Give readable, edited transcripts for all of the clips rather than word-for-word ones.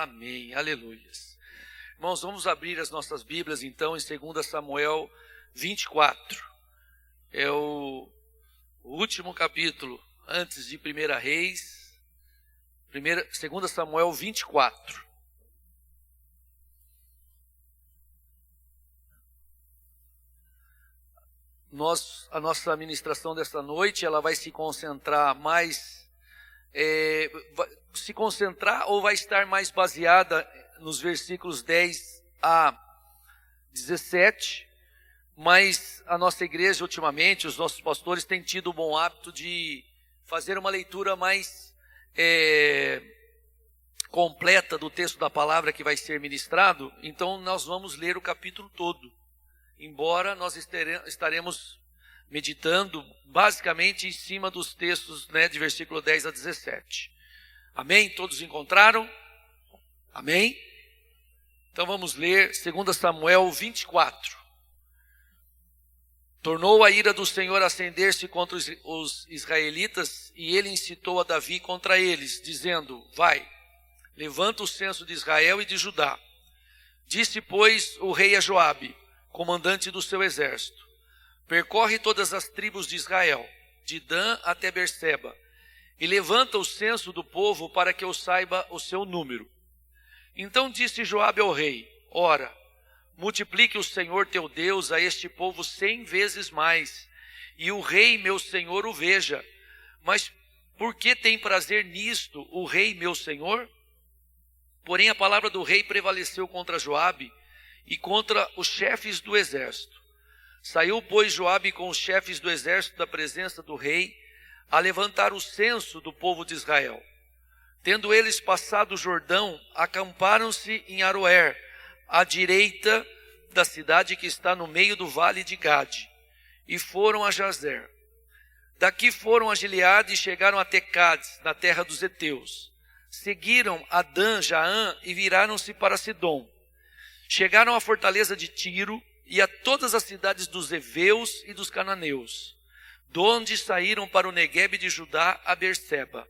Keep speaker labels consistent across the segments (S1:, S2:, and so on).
S1: Amém. Aleluias. Irmãos, vamos abrir as nossas Bíblias então em 2 Samuel 24. É o último capítulo antes de 1 Reis. 2 Samuel 24. A nossa ministração desta noite, ela vai se concentrar mais, ou vai estar mais baseada nos versículos 10 a 17, mas a nossa igreja ultimamente, os nossos pastores têm tido o bom hábito de fazer uma leitura mais completa do texto da palavra que vai ser ministrado. Então nós vamos ler o capítulo todo, embora nós estaremos meditando basicamente em cima dos textos, de versículo 10 a 17. Amém? Todos encontraram? Amém? Então vamos ler 2 Samuel 24. Tornou a ira do Senhor acender-se contra os israelitas, e ele incitou a Davi contra eles, dizendo: vai, levanta o censo de Israel e de Judá. Disse, pois, o rei a Joabe, comandante do seu exército: percorre todas as tribos de Israel, de Dan até Berseba, e levanta o censo do povo para que eu saiba o seu número. Então disse Joabe ao rei: ora, multiplique o Senhor teu Deus a este povo 100 vezes mais, e o rei meu senhor o veja. Mas por que tem prazer nisto o rei meu senhor? Porém a palavra do rei prevaleceu contra Joabe e contra os chefes do exército. Saiu, pois, Joabe com os chefes do exército da presença do rei a levantar o censo do povo de Israel. Tendo eles passado o Jordão, acamparam-se em Aroer, à direita da cidade que está no meio do vale de Gade, e foram a Jazer. Daqui foram a Gileade e chegaram a Tecades, na terra dos heteus. Seguiram a Dan, Jaã, e viraram-se para Sidom. Chegaram à fortaleza de Tiro e a todas as cidades dos heveus e dos cananeus, donde saíram para o Neguebe de Judá a Berseba.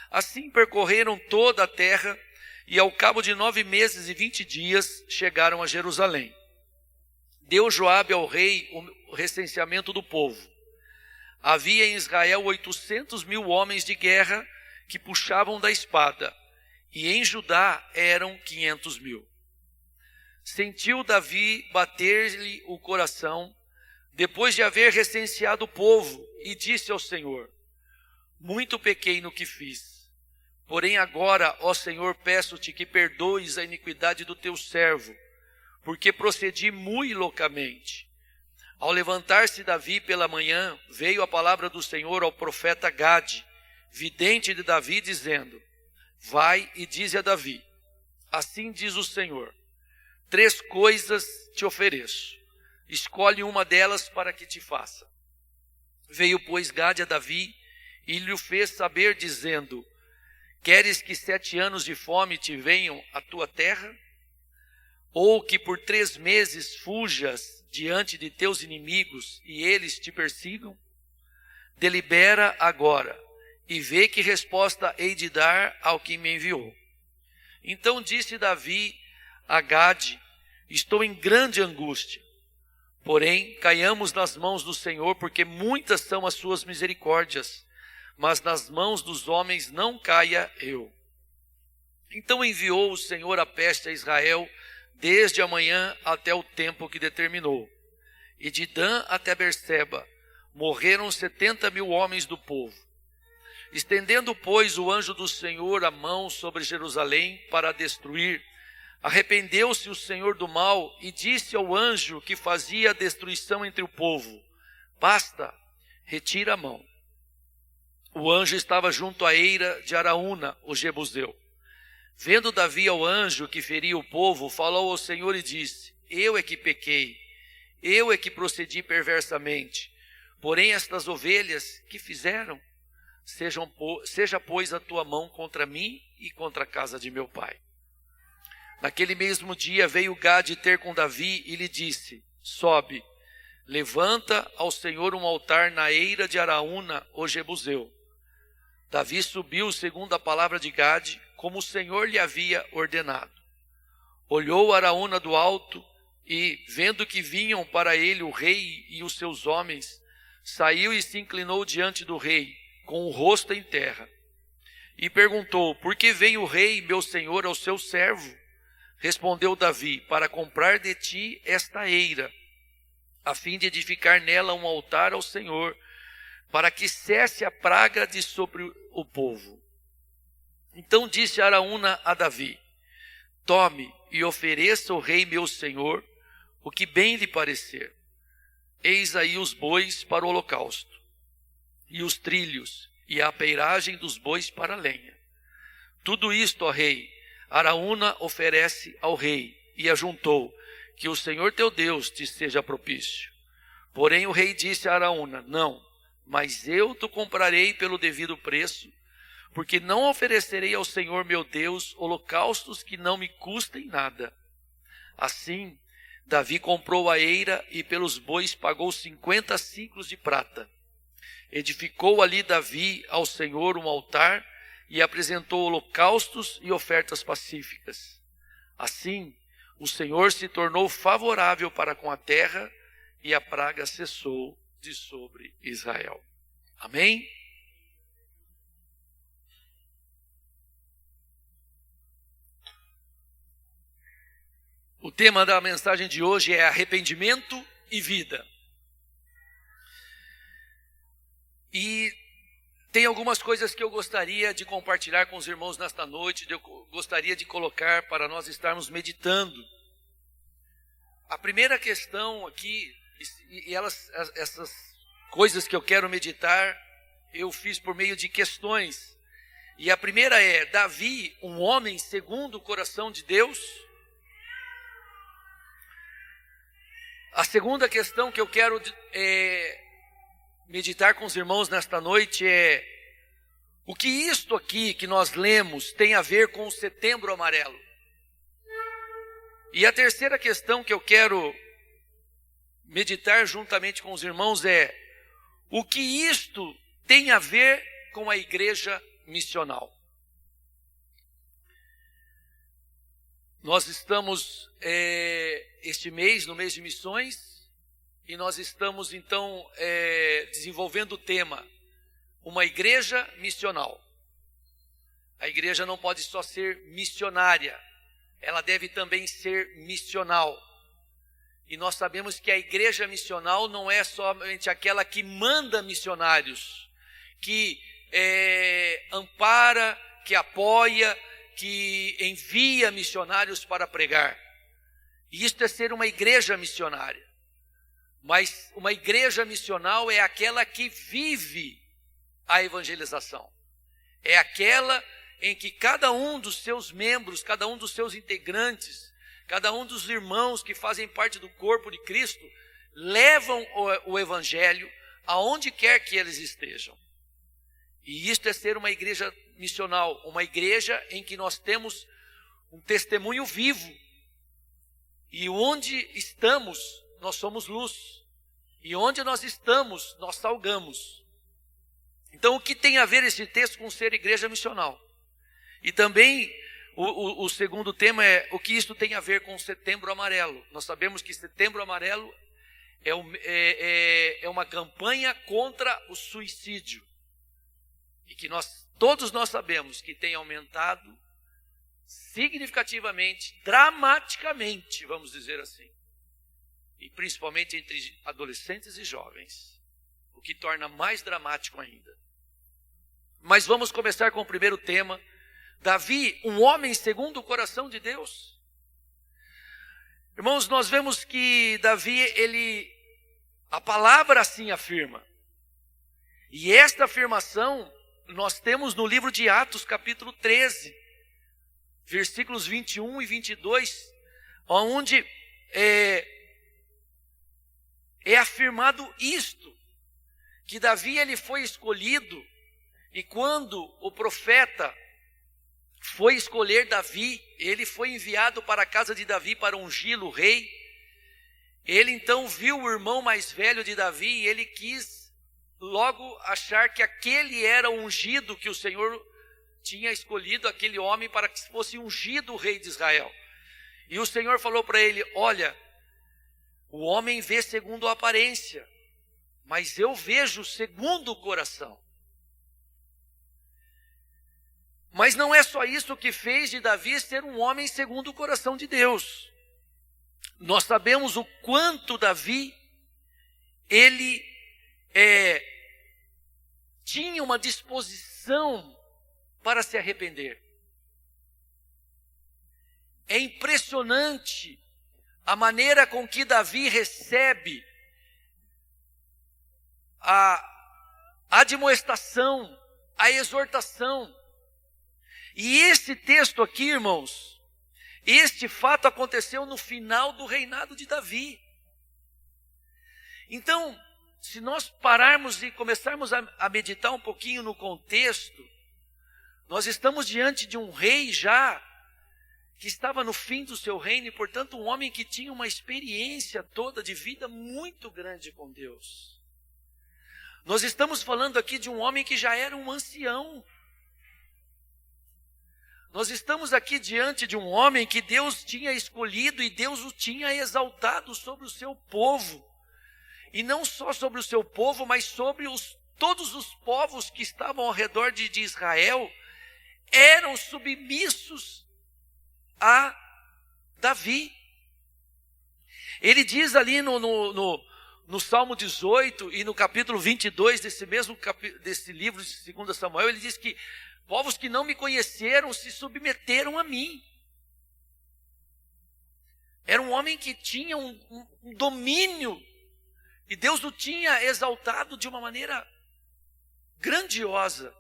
S1: Assim percorreram toda a terra, e ao cabo de 9 meses e 20 dias chegaram a Jerusalém. Deu Joabe ao rei o recenseamento do povo. Havia em Israel 800.000 homens de guerra que puxavam da espada, e em Judá eram 500.000. Sentiu Davi bater-lhe o coração, depois de haver recenseado o povo, e disse ao Senhor: muito pequei no que fiz. Porém agora, ó Senhor, peço-te que perdoes a iniquidade do teu servo, porque procedi muito loucamente. Ao levantar-se Davi pela manhã, veio a palavra do Senhor ao profeta Gade, vidente de Davi, dizendo: vai e dize a Davi: assim diz o Senhor, 3 coisas te ofereço, escolhe uma delas para que te faça. Veio, pois, Gade a Davi e lhe fez saber, dizendo: queres que 7 anos de fome te venham à tua terra? Ou que por 3 meses fujas diante de teus inimigos e eles te persigam? Delibera agora e vê que resposta hei de dar ao que me enviou. Então disse Davi a Gade: estou em grande angústia. Porém, caiamos nas mãos do Senhor, porque muitas são as suas misericórdias, mas nas mãos dos homens não caia eu. Então enviou o Senhor a peste a Israel, desde a manhã até o tempo que determinou. E de Dan até Berseba morreram 70.000 homens do povo. Estendendo, pois, o anjo do Senhor a mão sobre Jerusalém para a destruir, arrependeu-se o Senhor do mal e disse ao anjo que fazia a destruição entre o povo: basta, retira a mão. O anjo estava junto à eira de Araúna, o Jebuseu. Vendo Davi ao anjo que feria o povo, falou ao Senhor e disse: eu é que pequei, eu é que procedi perversamente. Porém estas ovelhas, que fizeram? Seja, pois, a tua mão contra mim e contra a casa de meu pai. Naquele mesmo dia veio Gade ter com Davi e lhe disse: sobe, levanta ao Senhor um altar na eira de Araúna, o Jebuseu. Davi subiu segundo a palavra de Gade, como o Senhor lhe havia ordenado. Olhou Araúna do alto e, vendo que vinham para ele o rei e os seus homens, saiu e se inclinou diante do rei, com o rosto em terra. E perguntou: por que vem o rei, meu senhor, ao seu servo? Respondeu Davi: para comprar de ti esta eira, a fim de edificar nela um altar ao Senhor, para que cesse a praga de sobre o povo. Então disse Araúna a Davi: tome e ofereça ao rei meu senhor o que bem lhe parecer. Eis aí os bois para o holocausto, e os trilhos, e a peiragem dos bois para a lenha. Tudo isto, ó rei, Araúna oferece ao rei, e ajuntou: que o Senhor teu Deus te seja propício. Porém o rei disse a Araúna: não, mas eu te comprarei pelo devido preço, porque não oferecerei ao Senhor meu Deus holocaustos que não me custem nada. Assim, Davi comprou a eira e pelos bois pagou 50 siclos de prata. Edificou ali Davi ao Senhor um altar e apresentou holocaustos e ofertas pacíficas. Assim, o Senhor se tornou favorável para com a terra e a praga cessou de sobre Israel. Amém? O tema da mensagem de hoje é arrependimento e vida. E tem algumas coisas que eu gostaria de compartilhar com os irmãos nesta noite, eu gostaria de colocar para nós estarmos meditando. A primeira questão aqui, essas coisas que eu quero meditar, eu fiz por meio de questões. E a primeira é: Davi, um homem segundo o coração de Deus? A segunda questão que eu quero meditar com os irmãos nesta noite é: o que isto aqui que nós lemos tem a ver com o Setembro Amarelo? E a terceira questão que eu quero meditar juntamente com os irmãos é: o que isto tem a ver com a igreja missional? Nós estamos este mês, no mês de missões, e nós estamos então desenvolvendo o tema, uma igreja missional. A igreja não pode só ser missionária, ela deve também ser missional. E nós sabemos que a igreja missional não é somente aquela que manda missionários, que ampara, que apoia, que envia missionários para pregar. E isto é ser uma igreja missionária. Mas uma igreja missional é aquela que vive a evangelização. É aquela em que cada um dos seus membros, cada um dos seus integrantes, cada um dos irmãos que fazem parte do corpo de Cristo, levam o evangelho aonde quer que eles estejam. E isto é ser uma igreja missional, uma igreja em que nós temos um testemunho vivo. E onde estamos, nós somos luz. E onde nós estamos, nós salgamos. Então, o que tem a ver esse texto com ser igreja missional? E também, o segundo tema é o que isso tem a ver com o Setembro Amarelo. Nós sabemos que Setembro Amarelo é uma campanha contra o suicídio. E que todos nós sabemos que tem aumentado significativamente, dramaticamente, vamos dizer assim. E principalmente entre adolescentes e jovens, o que torna mais dramático ainda. Mas vamos começar com o primeiro tema. Davi, um homem segundo o coração de Deus. Irmãos, nós vemos que Davi, a palavra assim afirma. E esta afirmação nós temos no livro de Atos, capítulo 13, versículos 21 e 22, onde é afirmado isto, que Davi ele foi escolhido, e quando o profeta foi escolher Davi, ele foi enviado para a casa de Davi para ungí-lo rei. Ele então viu o irmão mais velho de Davi e ele quis logo achar que aquele era o ungido que o Senhor tinha escolhido aquele homem para que fosse ungido o rei de Israel. E o Senhor falou para ele: olha, o homem vê segundo a aparência, mas eu vejo segundo o coração. Mas não é só isso que fez de Davi ser um homem segundo o coração de Deus. Nós sabemos o quanto Davi, ele tinha uma disposição para se arrepender. É impressionante a maneira com que Davi recebe a admoestação, a exortação. E esse texto aqui, irmãos, este fato aconteceu no final do reinado de Davi. Então, se nós pararmos e começarmos a meditar um pouquinho no contexto, nós estamos diante de um rei já que estava no fim do seu reino e, portanto, um homem que tinha uma experiência toda de vida muito grande com Deus. Nós estamos falando aqui de um homem que já era um ancião. Nós estamos aqui diante de um homem que Deus tinha escolhido e Deus o tinha exaltado sobre o seu povo. E não só sobre o seu povo, mas sobre todos os povos que estavam ao redor de Israel, eram submissos a Davi. Ele diz ali no Salmo 18 e no capítulo 22 desse livro de 2 Samuel, ele diz que povos que não me conheceram se submeteram a mim. Era um homem que tinha um domínio, e Deus o tinha exaltado de uma maneira grandiosa.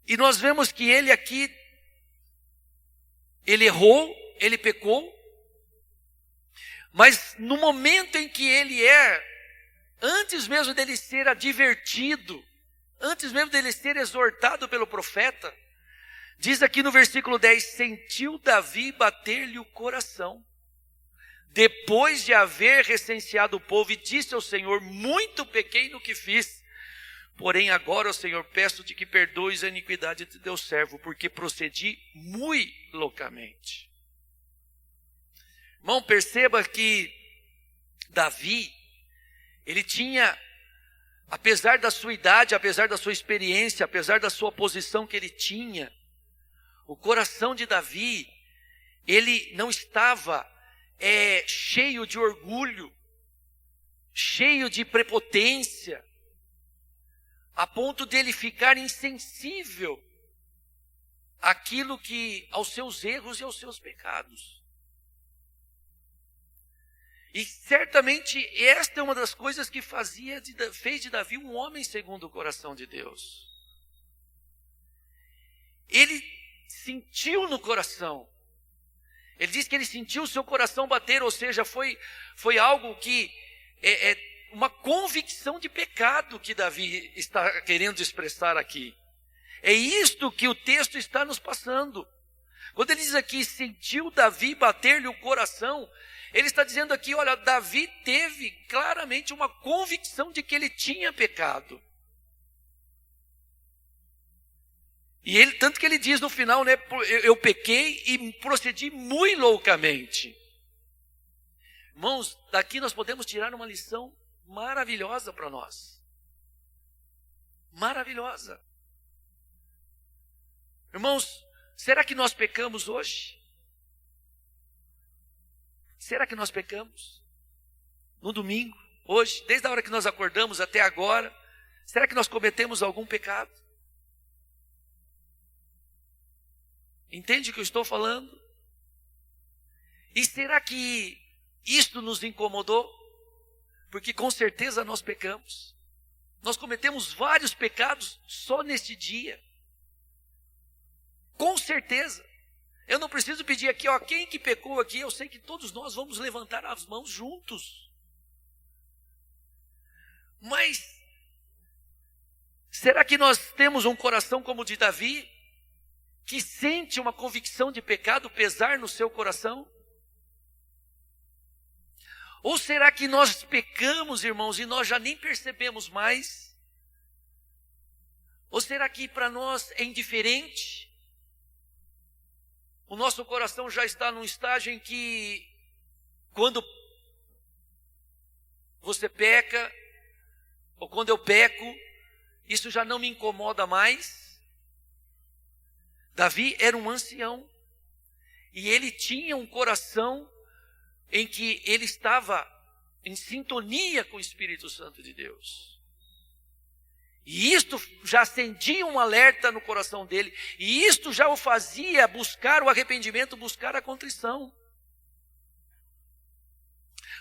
S1: E nós vemos que ele aqui, ele errou, ele pecou, mas no momento em que ele antes mesmo dele ser advertido, antes mesmo dele ser exortado pelo profeta, diz aqui no versículo 10, sentiu Davi bater-lhe o coração, depois de haver recenseado o povo, e disse ao Senhor: muito pequei no que fiz, porém agora, ó Senhor, peço-te que perdoes a iniquidade de teu servo, porque procedi muito loucamente. Irmão, perceba que Davi, ele tinha, apesar da sua idade, apesar da sua experiência, apesar da sua posição que ele tinha, o coração de Davi, ele não estava cheio de orgulho, cheio de prepotência, a ponto dele ficar insensível aos seus erros e aos seus pecados. E certamente esta é uma das coisas que fez de Davi um homem segundo o coração de Deus. Ele sentiu no coração. Ele diz que ele sentiu o seu coração bater, ou seja, foi algo que uma convicção de pecado que Davi está querendo expressar aqui. É isto que o texto está nos passando. Quando ele diz aqui, sentiu Davi bater-lhe o coração, ele está dizendo aqui, olha, Davi teve claramente uma convicção de que ele tinha pecado. E ele, tanto que ele diz no final, né, eu pequei e procedi muito loucamente. Irmãos, daqui nós podemos tirar uma lição maravilhosa para nós. Maravilhosa. Irmãos, será que nós pecamos hoje? Será que nós pecamos? No domingo, hoje, desde a hora que nós acordamos até agora, será que nós cometemos algum pecado? Entende o que eu estou falando? E será que isto nos incomodou? Porque com certeza nós pecamos. Nós cometemos vários pecados só neste dia. Com certeza. Eu não preciso pedir aqui, quem que pecou aqui? Eu sei que todos nós vamos levantar as mãos juntos. Mas, será que nós temos um coração como o de Davi, que sente uma convicção de pecado pesar no seu coração? Ou será que nós pecamos, irmãos, e nós já nem percebemos mais? Ou será que para nós é indiferente? O nosso coração já está num estágio em que, quando você peca, ou quando eu peco, isso já não me incomoda mais. Davi era um ancião, e ele tinha um coração em que ele estava em sintonia com o Espírito Santo de Deus. E isto já acendia um alerta no coração dele, e isto já o fazia buscar o arrependimento, buscar a contrição.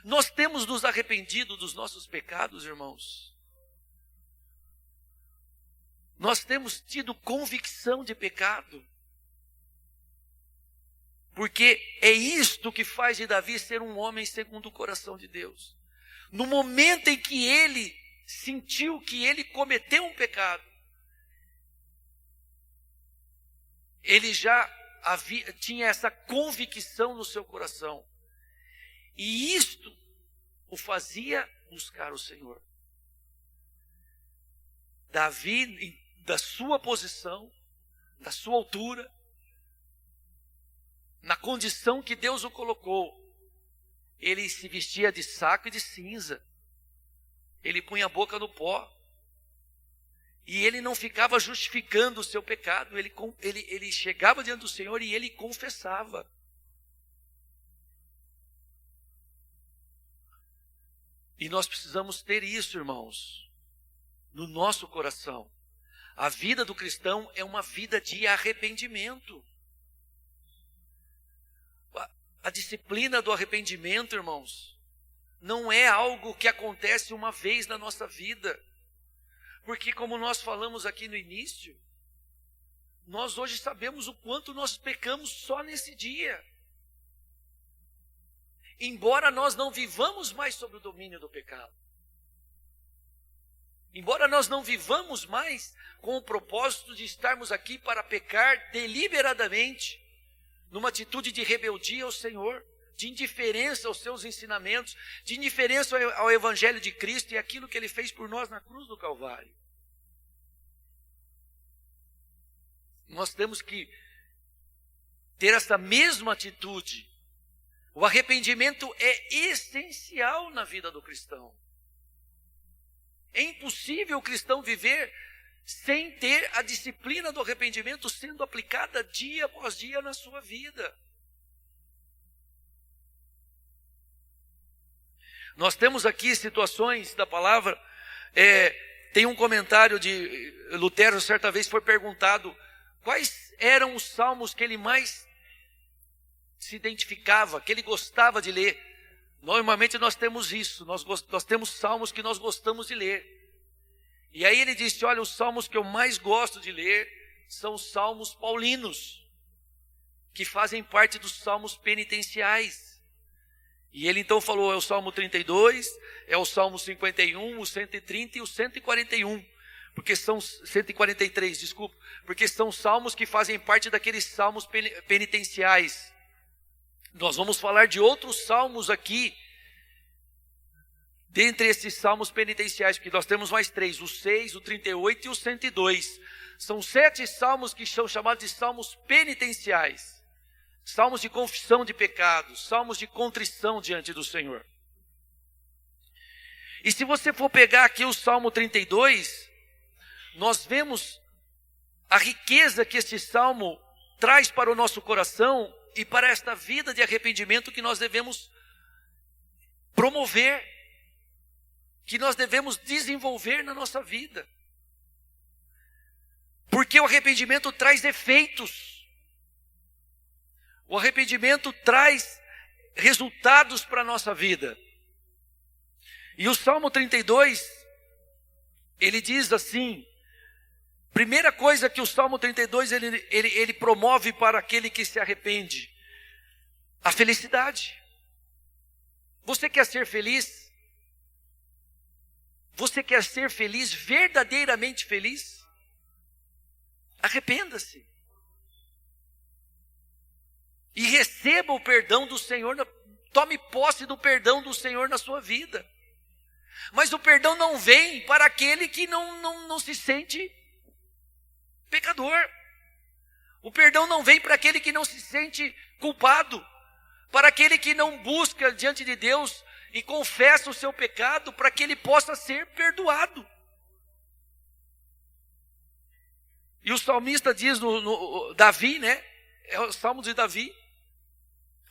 S1: Nós temos nos arrependido dos nossos pecados, irmãos. Nós temos tido convicção de pecado. Porque é isto que faz de Davi ser um homem segundo o coração de Deus. No momento em que ele sentiu que ele cometeu um pecado, ele já tinha essa convicção no seu coração. E isto o fazia buscar o Senhor. Davi, da sua posição, da sua altura, na condição que Deus o colocou, ele se vestia de saco e de cinza. Ele punha a boca no pó. E ele não ficava justificando o seu pecado. Ele chegava diante do Senhor e ele confessava. E nós precisamos ter isso, irmãos, no nosso coração. A vida do cristão é uma vida de arrependimento. A disciplina do arrependimento, irmãos, não é algo que acontece uma vez na nossa vida. Porque, como nós falamos aqui no início, nós hoje sabemos o quanto nós pecamos só nesse dia. Embora nós não vivamos mais sob o domínio do pecado. Embora nós não vivamos mais com o propósito de estarmos aqui para pecar deliberadamente, numa atitude de rebeldia ao Senhor, de indiferença aos seus ensinamentos, de indiferença ao Evangelho de Cristo e aquilo que Ele fez por nós na cruz do Calvário. Nós temos que ter essa mesma atitude. O arrependimento é essencial na vida do cristão. É impossível o cristão viver sem ter a disciplina do arrependimento sendo aplicada dia após dia na sua vida. Nós temos aqui situações da palavra, tem um comentário de Lutero, certa vez foi perguntado quais eram os salmos que ele mais se identificava, que ele gostava de ler. Normalmente nós temos isso, nós temos salmos que nós gostamos de ler. E aí ele disse, olha, os salmos que eu mais gosto de ler são os salmos paulinos, que fazem parte dos salmos penitenciais. E ele então falou, é o Salmo 32, é o Salmo 51, o 130 e o 141. Porque são 143, desculpa. Porque são salmos que fazem parte daqueles salmos penitenciais. Nós vamos falar de outros salmos aqui, dentre esses salmos penitenciais, porque nós temos mais 3, o 6, o 38 e o 102. São 7 salmos que são chamados de salmos penitenciais. Salmos de confissão de pecados, salmos de contrição diante do Senhor. E se você for pegar aqui o Salmo 32, nós vemos a riqueza que este salmo traz para o nosso coração e para esta vida de arrependimento que nós devemos promover, que nós devemos desenvolver na nossa vida. Porque o arrependimento traz efeitos. O arrependimento traz resultados para a nossa vida. E o Salmo 32, ele diz assim, primeira coisa que o Salmo 32 ele promove para aquele que se arrepende, a felicidade. Você quer ser feliz? Você quer ser feliz, verdadeiramente feliz? Arrependa-se. E receba o perdão do Senhor, tome posse do perdão do Senhor na sua vida. Mas o perdão não vem para aquele que não se sente pecador. O perdão não vem para aquele que não se sente culpado, para aquele que não busca diante de Deus e confessa o seu pecado para que ele possa ser perdoado. E o salmista diz, Davi, né? É o salmo de Davi.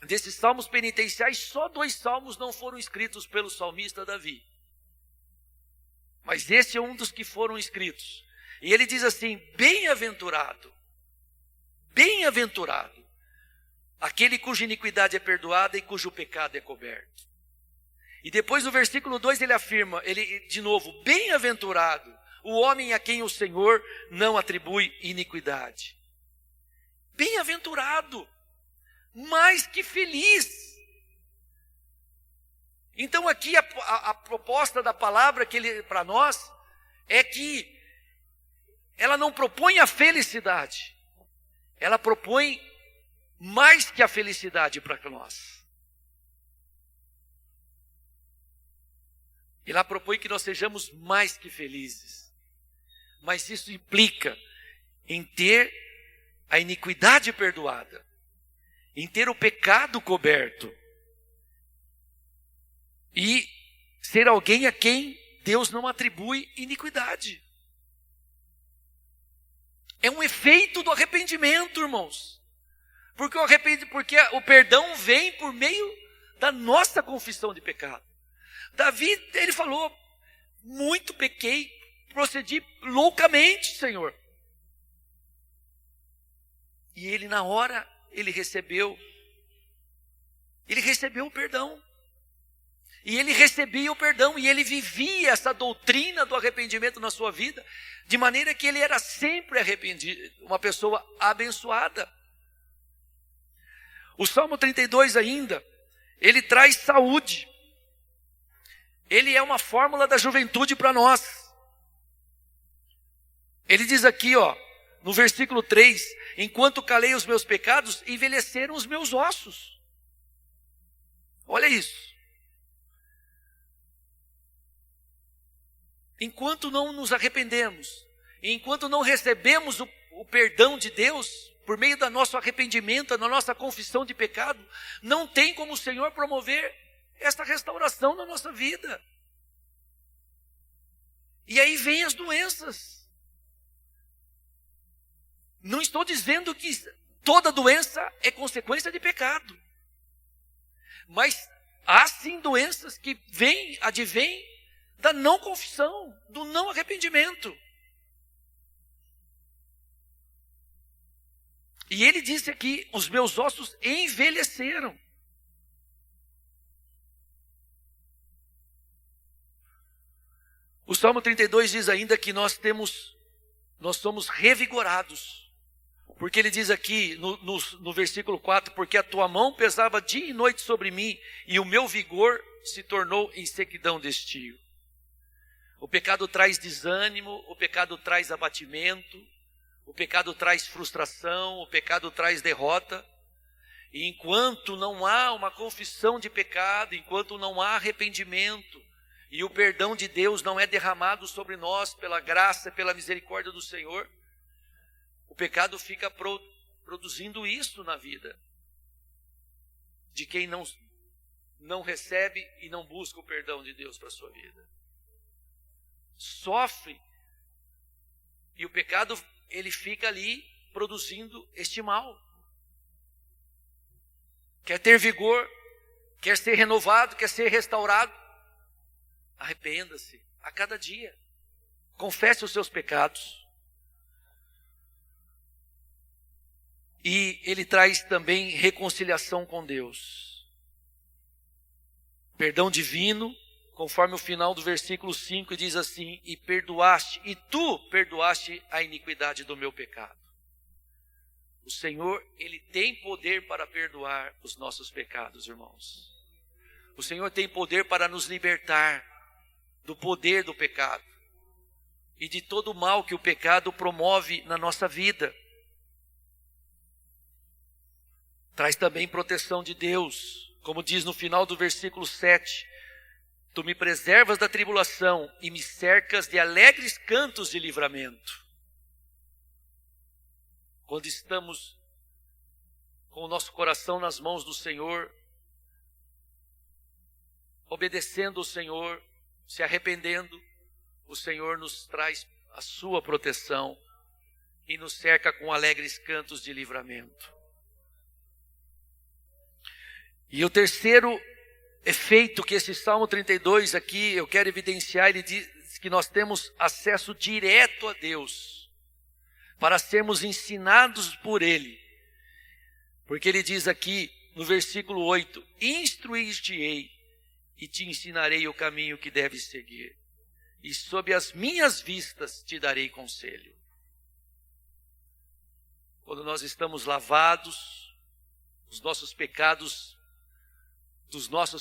S1: Desses salmos penitenciais, só 2 salmos não foram escritos pelo salmista Davi. Mas esse é um dos que foram escritos. E ele diz assim: bem-aventurado, aquele cuja iniquidade é perdoada e cujo pecado é coberto. E depois no versículo 2 ele afirma, de novo, bem-aventurado o homem a quem o Senhor não atribui iniquidade. Bem-aventurado, mais que feliz. Então aqui a proposta da palavra que ele para nós é que ela não propõe a felicidade, ela propõe mais que a felicidade para nós. Ela propõe que nós sejamos mais que felizes. Mas isso implica em ter a iniquidade perdoada, em ter o pecado coberto e ser alguém a quem Deus não atribui iniquidade. É um efeito do arrependimento, irmãos. Porque o perdão vem por meio da nossa confissão de pecado. Davi, ele falou: muito pequei, procedi loucamente, Senhor. E ele na hora, ele recebeu o perdão. E ele recebia o perdão, e ele vivia essa doutrina do arrependimento na sua vida, de maneira que ele era sempre arrependido, uma pessoa abençoada. O Salmo 32 ainda, ele traz saúde. Ele é uma fórmula da juventude para nós. Ele diz aqui, no versículo 3, enquanto calei os meus pecados, envelheceram os meus ossos. Olha isso. Enquanto não nos arrependemos, enquanto não recebemos o perdão de Deus, por meio do nosso arrependimento, da nossa confissão de pecado, não tem como o Senhor promover esta restauração na nossa vida. E aí vem as doenças. Não estou dizendo que toda doença é consequência de pecado. Mas há sim doenças que advêm da não confissão, do não arrependimento. E ele disse aqui: os meus ossos envelheceram. O Salmo 32 diz ainda que nós somos revigorados. Porque ele diz aqui no versículo 4, porque a tua mão pesava dia e noite sobre mim, e o meu vigor se tornou em sequidão de estio. O pecado traz desânimo, o pecado traz abatimento, o pecado traz frustração, o pecado traz derrota. E enquanto não há uma confissão de pecado, enquanto não há arrependimento, e o perdão de Deus não é derramado sobre nós pela graça, pela misericórdia do Senhor, o pecado fica produzindo isso na vida de quem não recebe e não busca o perdão de Deus para a sua vida. Sofre, e o pecado ele fica ali produzindo este mal. Quer ter vigor, quer ser renovado, quer ser restaurado, arrependa-se a cada dia, confesse os seus pecados. E ele traz também reconciliação com Deus. Perdão divino, conforme o final do versículo 5 diz assim: e tu perdoaste a iniquidade do meu pecado. O Senhor, Ele tem poder para perdoar os nossos pecados, irmãos. O Senhor tem poder para nos libertar do poder do pecado e de todo o mal que o pecado promove na nossa vida. Traz também proteção de Deus, como diz no final do versículo 7. Tu me preservas da tribulação e me cercas de alegres cantos de livramento. quando estamos com o nosso coração nas mãos do Senhor, obedecendo o Senhor, se arrependendo, o Senhor nos traz a sua proteção e nos cerca com alegres cantos de livramento. E o terceiro efeito que esse Salmo 32 aqui eu quero evidenciar, ele diz que nós temos acesso direto a Deus, para sermos ensinados por Ele. Porque ele diz aqui no versículo 8, instruir-te-ei e te ensinarei o caminho que deves seguir, e sob as minhas vistas te darei conselho. Quando nós estamos lavados, dos nossos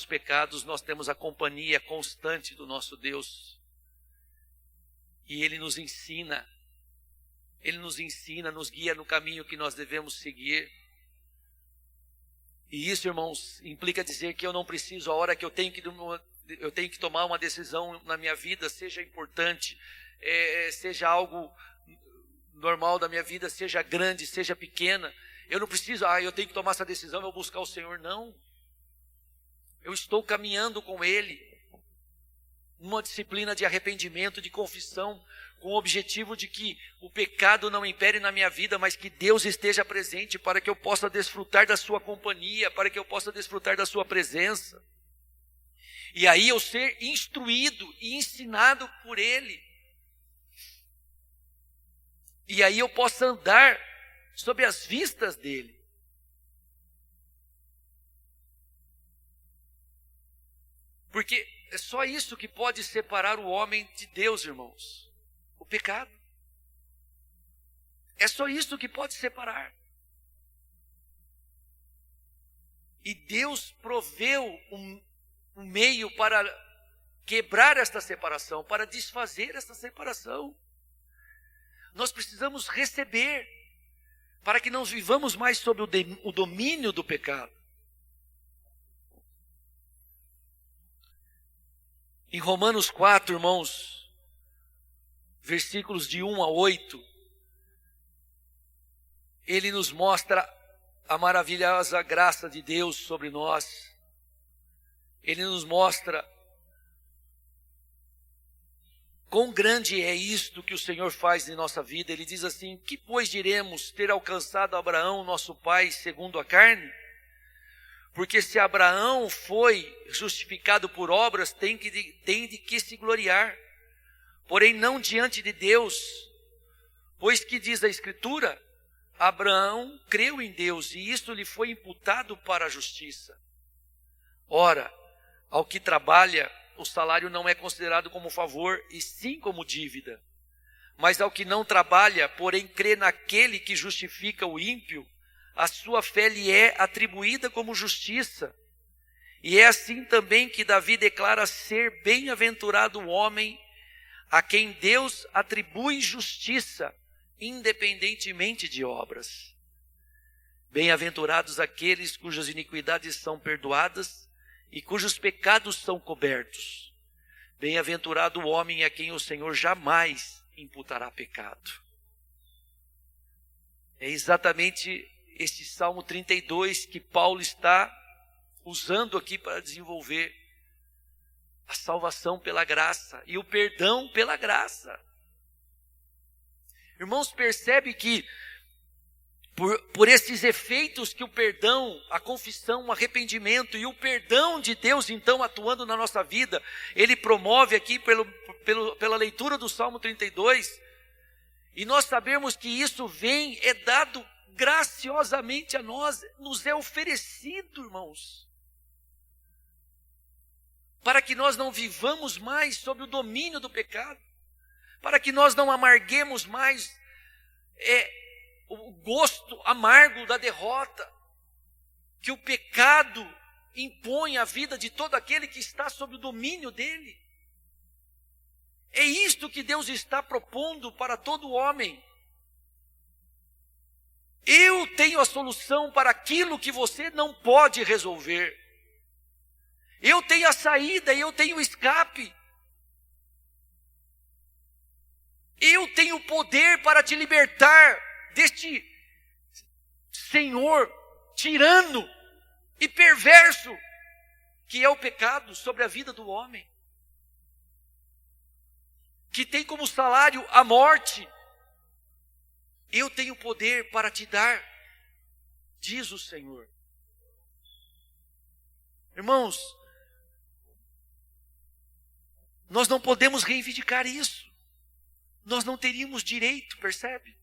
S1: pecados, nós temos a companhia constante do nosso Deus. E Ele nos ensina, nos guia no caminho que nós devemos seguir. E isso, irmãos, implica dizer que eu não preciso, a hora que eu tenho que tomar uma decisão na minha vida, seja importante, seja algo normal da minha vida, seja grande, seja pequena, eu não preciso, eu tenho que tomar essa decisão, eu vou buscar o Senhor, não. Eu estou caminhando com Ele, numa disciplina de arrependimento, de confissão, com o objetivo de que o pecado não impere na minha vida, mas que Deus esteja presente para que eu possa desfrutar da sua companhia, para que eu possa desfrutar da sua presença. E aí eu ser instruído e ensinado por Ele. E aí eu possa andar sob as vistas dEle. Porque é só isso que pode separar o homem de Deus, irmãos. O pecado. É só isso que pode separar. E Deus proveu um meio para quebrar esta separação, para desfazer esta separação. Nós precisamos receber, para que não vivamos mais sob o domínio do pecado. Em Romanos 4, irmãos, versículos de 1 a 8, ele nos mostra a maravilhosa graça de Deus sobre nós. Ele nos mostra quão grande é isto que o Senhor faz em nossa vida. Ele diz assim, que pois diremos ter alcançado Abraão, nosso pai, segundo a carne? Porque se Abraão foi justificado por obras, tem de que se gloriar, porém não diante de Deus, pois que diz a Escritura, Abraão creu em Deus e isto lhe foi imputado para a justiça. Ora, ao que trabalha, o salário não é considerado como favor, e sim como dívida. Mas ao que não trabalha, porém crê naquele que justifica o ímpio, a sua fé lhe é atribuída como justiça. E é assim também que Davi declara ser bem-aventurado o homem a quem Deus atribui justiça, independentemente de obras. Bem-aventurados aqueles cujas iniquidades são perdoadas e cujos pecados são cobertos. Bem-aventurado o homem a quem o Senhor jamais imputará pecado. É exatamente este Salmo 32 que Paulo está usando aqui para desenvolver a salvação pela graça e o perdão pela graça. Irmãos, percebe que por esses efeitos que o perdão, a confissão, o arrependimento e o perdão de Deus então atuando na nossa vida, ele promove aqui pela leitura do Salmo 32, e nós sabemos que isso é dado graciosamente a nós, nos é oferecido, irmãos, para que nós não vivamos mais sob o domínio do pecado, para que nós não amarguemos mais o gosto amargo da derrota, que o pecado impõe à vida de todo aquele que está sob o domínio dele. É isto que Deus está propondo para todo homem. Eu tenho a solução para aquilo que você não pode resolver. Eu tenho a saída, eu tenho o escape. Eu tenho o poder para te libertar deste senhor tirano e perverso que é o pecado sobre a vida do homem, que tem como salário a morte. Eu tenho poder para te dar, diz o Senhor. Irmãos, nós não podemos reivindicar isso. Nós não teríamos direito, percebe?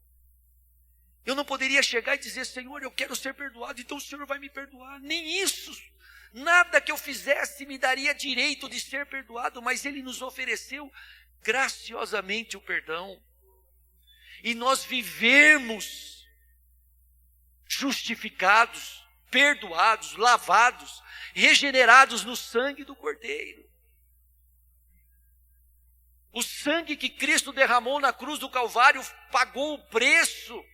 S1: Eu não poderia chegar e dizer, Senhor, eu quero ser perdoado, então o Senhor vai me perdoar. Nem isso. Nada que eu fizesse me daria direito de ser perdoado, mas Ele nos ofereceu graciosamente o perdão. E nós vivemos justificados, perdoados, lavados, regenerados no sangue do Cordeiro. O sangue que Cristo derramou na cruz do Calvário pagou o preço.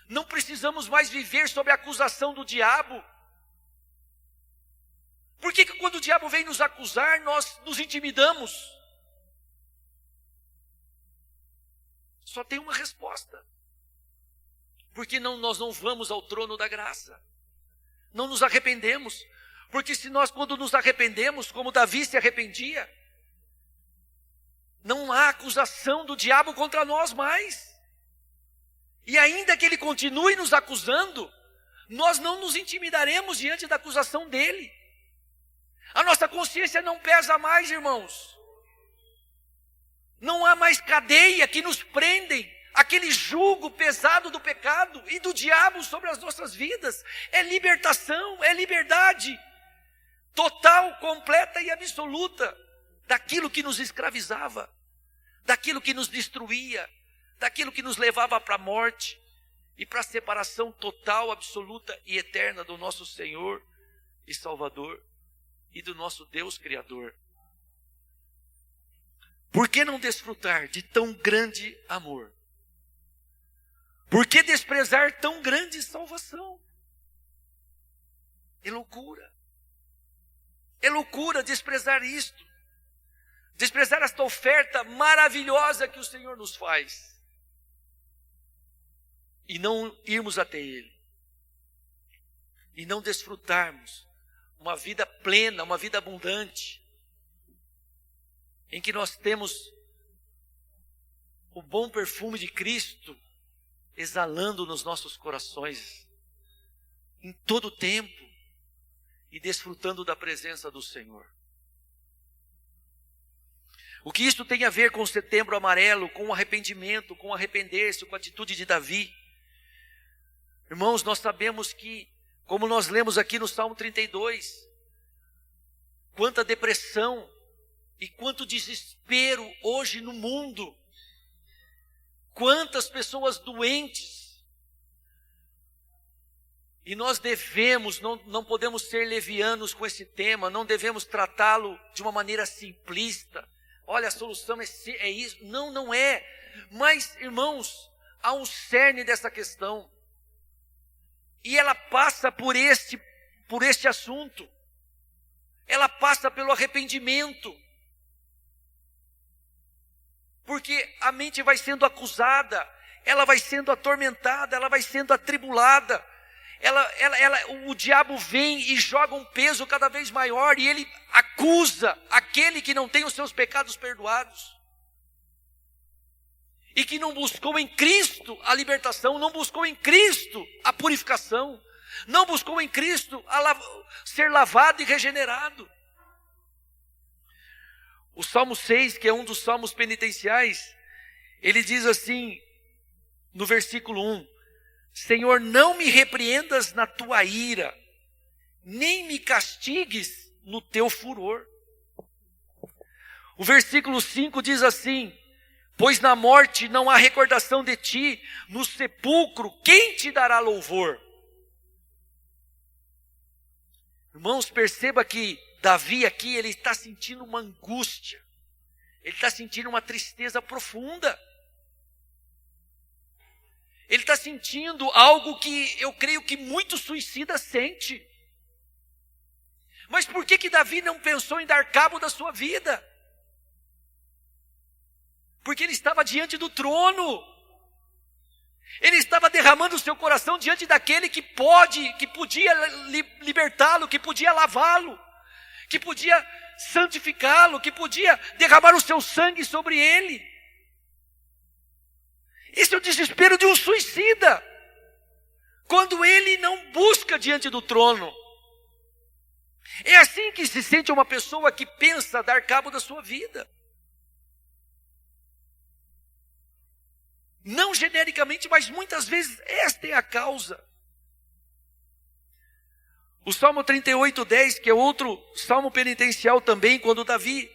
S1: Não precisamos mais viver sob a acusação do diabo. Por que quando o diabo vem nos acusar, nós nos intimidamos? Só tem uma resposta. Porque nós não vamos ao trono da graça. Não nos arrependemos. Porque se nós, quando nos arrependemos, como Davi se arrependia, não há acusação do diabo contra nós mais. E ainda que ele continue nos acusando, nós não nos intimidaremos diante da acusação dele. A nossa consciência não pesa mais, irmãos. Não há mais cadeia que nos prendem, aquele jugo pesado do pecado e do diabo sobre as nossas vidas. É libertação, é liberdade total, completa e absoluta daquilo que nos escravizava, daquilo que nos destruía, daquilo que nos levava para a morte e para a separação total, absoluta e eterna do nosso Senhor e Salvador e do nosso Deus Criador. Por que não desfrutar de tão grande amor? Por que desprezar tão grande salvação? É loucura. É loucura desprezar isto. Desprezar esta oferta maravilhosa que o Senhor nos faz. E não irmos até Ele. E não desfrutarmos uma vida plena, uma vida abundante, em que nós temos o bom perfume de Cristo exalando nos nossos corações, em todo tempo, e desfrutando da presença do Senhor. O que isso tem a ver com o Setembro Amarelo, com o arrependimento, com o arrepender-se, com a atitude de Davi? Irmãos, nós sabemos que, como nós lemos aqui no Salmo 32, quanta depressão e quanto desespero hoje no mundo. Quantas pessoas doentes. E nós devemos, não podemos ser levianos com esse tema, não devemos tratá-lo de uma maneira simplista. Olha, a solução é isso. Não, não é. Mas, irmãos, há um cerne dessa questão. E ela passa por este assunto. Ela passa pelo arrependimento. Porque a mente vai sendo acusada, ela vai sendo atormentada, ela vai sendo atribulada. O diabo vem e joga um peso cada vez maior e ele acusa aquele que não tem os seus pecados perdoados. E que não buscou em Cristo a libertação, não buscou em Cristo a purificação, não buscou em Cristo ser lavado e regenerado. O Salmo 6, que é um dos salmos penitenciais, ele diz assim, no versículo 1, Senhor, não me repreendas na tua ira, nem me castigues no teu furor. O versículo 5 diz assim, pois na morte não há recordação de ti, no sepulcro quem te dará louvor? Irmãos, perceba que Davi aqui, ele está sentindo uma angústia, ele está sentindo uma tristeza profunda. Ele está sentindo algo que eu creio que muito suicida sente. Mas por que Davi não pensou em dar cabo da sua vida? Porque ele estava diante do trono. Ele estava derramando o seu coração diante daquele que podia libertá-lo, que podia lavá-lo, que podia santificá-lo, que podia derramar o seu sangue sobre ele. Esse é o desespero de um suicida, quando ele não busca diante do trono. É assim que se sente uma pessoa que pensa dar cabo da sua vida. Não genericamente, mas muitas vezes esta é a causa. O Salmo 38:10, que é outro salmo penitencial também, quando Davi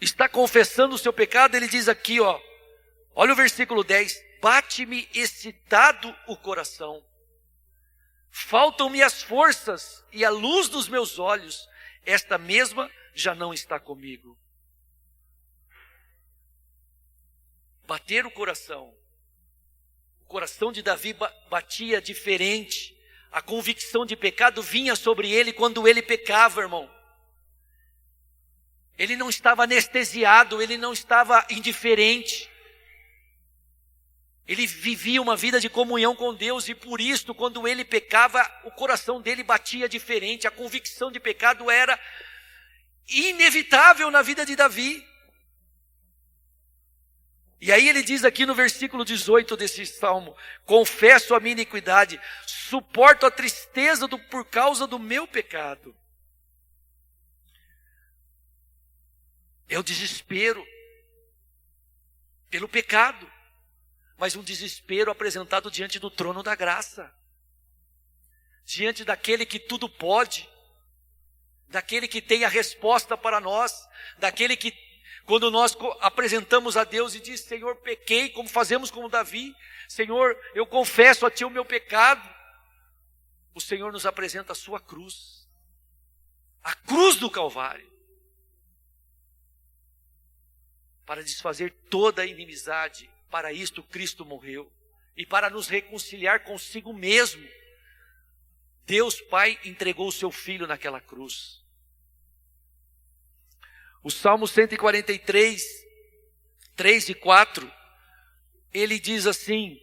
S1: está confessando o seu pecado, ele diz aqui, olha o versículo 10: bate-me excitado o coração, faltam-me as forças e a luz dos meus olhos, esta mesma já não está comigo. Bater o coração de Davi batia diferente, a convicção de pecado vinha sobre ele quando ele pecava, irmão. Ele não estava anestesiado, ele não estava indiferente. Ele vivia uma vida de comunhão com Deus e por isso, quando ele pecava, o coração dele batia diferente. A convicção de pecado era inevitável na vida de Davi. E aí ele diz aqui no versículo 18 desse salmo: confesso a minha iniquidade, suporto a tristeza por causa do meu pecado. É o desespero pelo pecado, mas um desespero apresentado diante do trono da graça, diante daquele que tudo pode, daquele que tem a resposta para nós, daquele que, quando nós apresentamos a Deus e diz: Senhor, pequei, como fazemos como Davi, Senhor, eu confesso a Ti o meu pecado, o Senhor nos apresenta a sua cruz, a cruz do Calvário, para desfazer toda a inimizade. Para isto Cristo morreu, e para nos reconciliar consigo mesmo, Deus Pai entregou o seu Filho naquela cruz. O Salmo 143, 3 e 4, ele diz assim: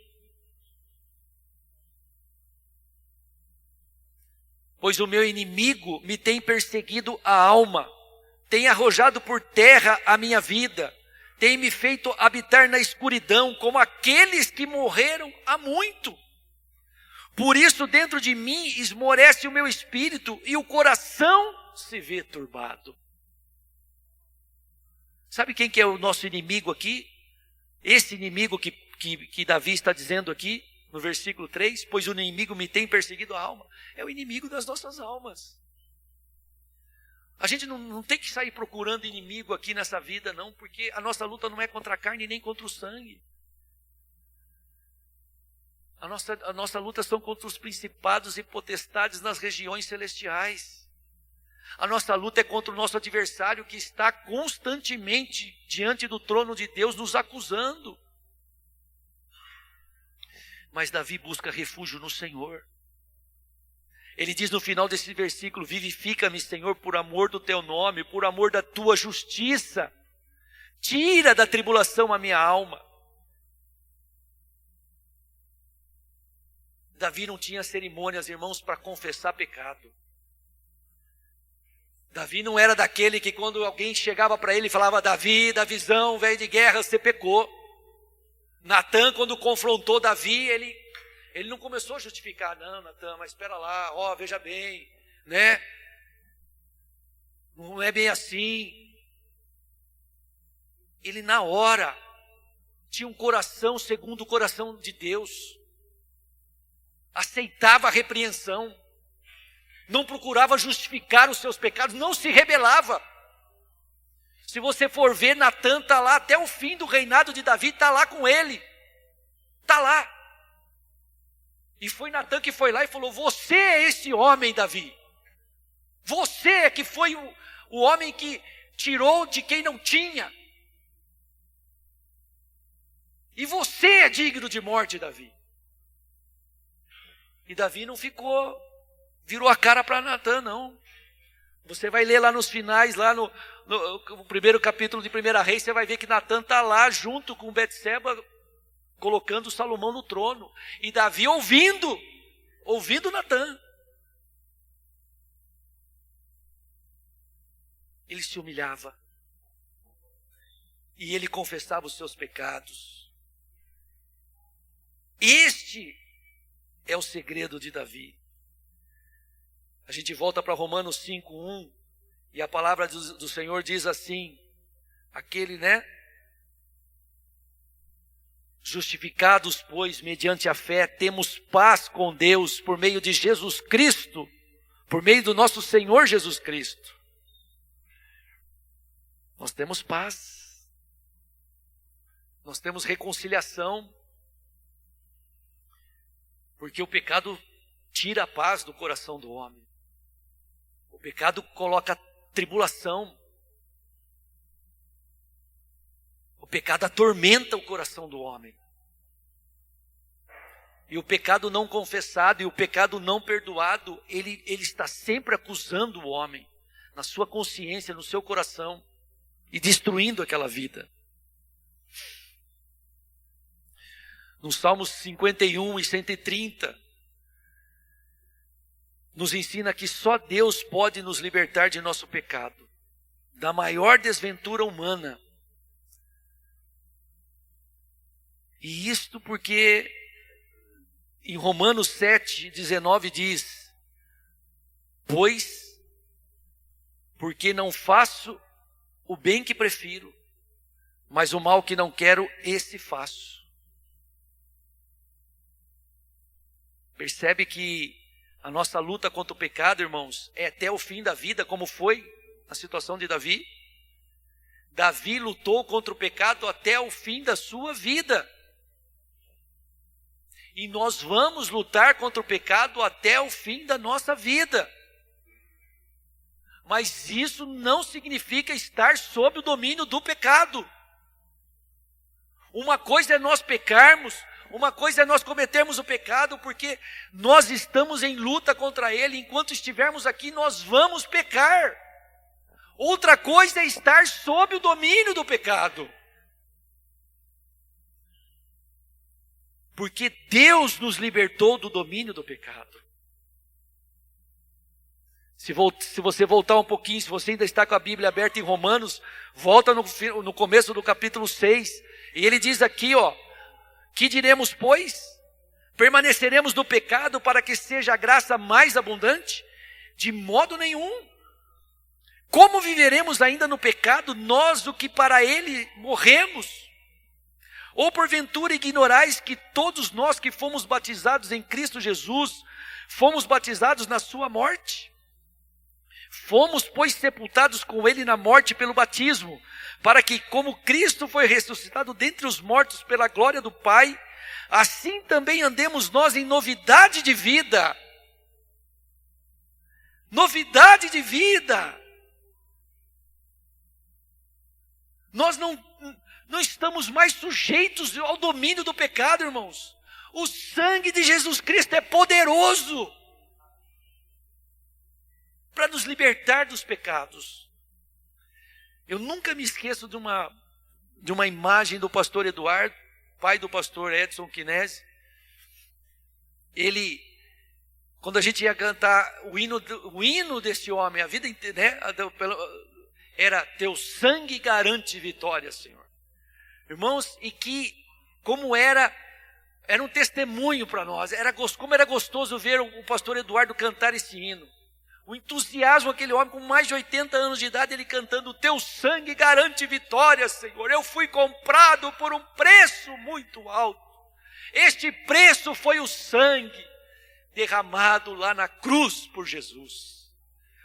S1: pois o meu inimigo me tem perseguido a alma, tem arrojado por terra a minha vida, tem me feito habitar na escuridão, como aqueles que morreram há muito. Por isso dentro de mim esmorece o meu espírito, e o coração se vê turbado. Sabe quem que é o nosso inimigo aqui? Esse inimigo que Davi está dizendo aqui, no versículo 3, pois o inimigo me tem perseguido a alma, é o inimigo das nossas almas. A gente não tem que sair procurando inimigo aqui nessa vida, não, porque a nossa luta não é contra a carne nem contra o sangue. A nossa luta são contra os principados e potestades nas regiões celestiais. A nossa luta é contra o nosso adversário que está constantemente diante do trono de Deus nos acusando. Mas Davi busca refúgio no Senhor. Ele diz no final desse versículo: vivifica-me, Senhor, por amor do teu nome, por amor da tua justiça. Tira da tribulação a minha alma. Davi não tinha cerimônias, irmãos, para confessar pecado. Davi não era daquele que quando alguém chegava para ele e falava: Davi, Davizão, velho de guerra, você pecou. Natan, quando confrontou Davi, ele não começou a justificar: não, Natan, mas espera lá, veja bem, né? Não é bem assim. Ele na hora tinha um coração segundo o coração de Deus, aceitava a repreensão, não procurava justificar os seus pecados, não se rebelava. Se você for ver, Natan está lá até o fim do reinado de Davi, está lá com ele, está lá. E foi Natan que foi lá e falou: você é esse homem, Davi. Você é que foi o homem que tirou de quem não tinha. E você é digno de morte, Davi. E Davi não virou a cara para Natan, não. Você vai ler lá nos finais, lá no primeiro capítulo de 1 Reis, você vai ver que Natã está lá junto com Betseba, colocando Salomão no trono. E Davi ouvindo Natã. Ele se humilhava. E ele confessava os seus pecados. Este é o segredo de Davi. A gente volta para Romanos 5:1 e a palavra do Senhor diz assim, aquele, justificados, pois, mediante a fé, temos paz com Deus por meio de Jesus Cristo, por meio do nosso Senhor Jesus Cristo. Nós temos paz, nós temos reconciliação, porque o pecado tira a paz do coração do homem. O pecado coloca tribulação. O pecado atormenta o coração do homem. E o pecado não confessado e o pecado não perdoado, ele está sempre acusando o homem, na sua consciência, no seu coração, e destruindo aquela vida. Nos Salmos 51 e 130, nos ensina que só Deus pode nos libertar de nosso pecado, da maior desventura humana. E isto porque em Romanos 7:19 diz, porque não faço o bem que prefiro, mas o mal que não quero, esse faço. Percebe que a nossa luta contra o pecado, irmãos, é até o fim da vida, como foi a situação de Davi. Davi lutou contra o pecado até o fim da sua vida. E nós vamos lutar contra o pecado até o fim da nossa vida. Mas isso não significa estar sob o domínio do pecado. Uma coisa é nós pecarmos, uma coisa é nós cometermos o pecado, porque nós estamos em luta contra ele, enquanto estivermos aqui nós vamos pecar. Outra coisa é estar sob o domínio do pecado. Porque Deus nos libertou do domínio do pecado. Se você voltar um pouquinho, se você ainda está com a Bíblia aberta em Romanos, volta no começo do capítulo 6, e ele diz aqui, que diremos, pois? Permaneceremos no pecado para que seja a graça mais abundante? De modo nenhum. Como viveremos ainda no pecado, nós o que para ele morremos? Ou porventura ignorais que todos nós que fomos batizados em Cristo Jesus, fomos batizados na sua morte? Fomos, pois, sepultados com ele na morte pelo batismo, para que, como Cristo foi ressuscitado dentre os mortos pela glória do Pai, assim também andemos nós em novidade de vida. Novidade de vida. Nós não estamos mais sujeitos ao domínio do pecado, irmãos. O sangue de Jesus Cristo é poderoso para nos libertar dos pecados. Eu nunca me esqueço de uma imagem do pastor Eduardo, pai do pastor Edson Quinese. Ele, quando a gente ia cantar o hino desse homem, a vida inteira, era teu sangue garante vitória, Senhor. Irmãos, e que como era um testemunho para nós, como era gostoso ver o pastor Eduardo cantar esse hino. O entusiasmo daquele homem com mais de 80 anos de idade, ele cantando, o teu sangue garante vitória, Senhor. Eu fui comprado por um preço muito alto. Este preço foi o sangue derramado lá na cruz por Jesus.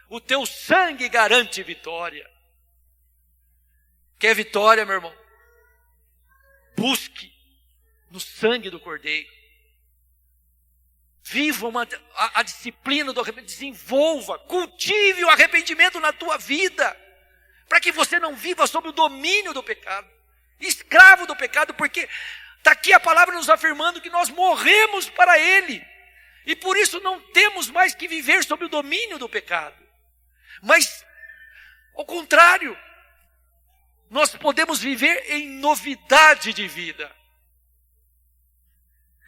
S1: O teu sangue garante vitória. Quer vitória, meu irmão? Busque no sangue do Cordeiro. Viva a disciplina do arrependimento, desenvolva, cultive o arrependimento na tua vida, para que você não viva sob o domínio do pecado, escravo do pecado, porque está aqui a palavra nos afirmando que nós morremos para ele, e por isso não temos mais que viver sob o domínio do pecado, Mas, ao contrário, nós podemos viver em novidade de vida.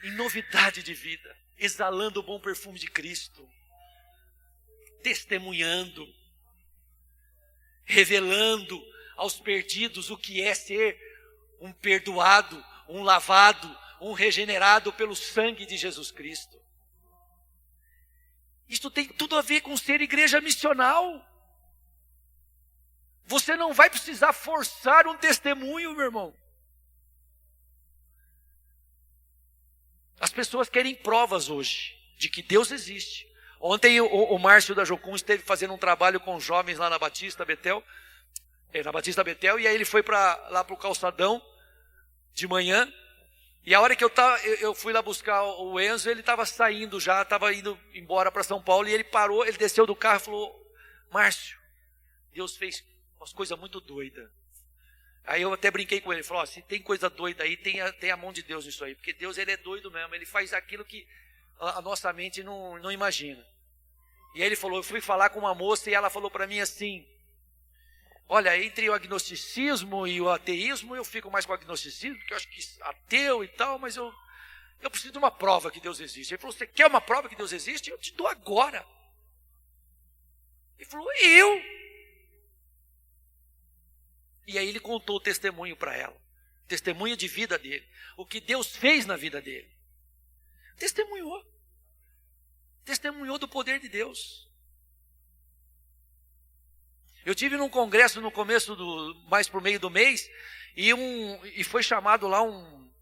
S1: Em novidade de vida, exalando o bom perfume de Cristo, testemunhando, revelando aos perdidos o que é ser um perdoado, um lavado, um regenerado pelo sangue de Jesus Cristo. Isto tem tudo a ver com ser igreja missional. Você não vai precisar forçar um testemunho, meu irmão. As pessoas querem provas hoje de que Deus existe. Ontem o Márcio da Jocum esteve fazendo um trabalho com jovens lá na Batista Betel. E aí ele foi lá para o calçadão de manhã. E a hora que eu fui lá buscar o Enzo, ele estava saindo já, estava indo embora para São Paulo. E ele parou, ele desceu do carro e falou: Márcio, Deus fez umas coisas muito doidas. Aí eu até brinquei com ele, ele falou: se tem coisa doida aí, tem a mão de Deus nisso aí. Porque Deus, ele é doido mesmo, ele faz aquilo que a nossa mente não imagina. E aí ele falou, eu fui falar com uma moça e ela falou para mim assim: olha, entre o agnosticismo e o ateísmo, eu fico mais com o agnosticismo, porque eu acho que ateu e tal, mas eu preciso de uma prova que Deus existe. Ele falou: você quer uma prova que Deus existe? Eu te dou agora. Ele falou: eu? E aí ele contou o testemunho para ela, testemunho de vida dele, o que Deus fez na vida dele. Testemunhou do poder de Deus. Eu tive num congresso no começo mais pro meio do mês, e foi chamado lá um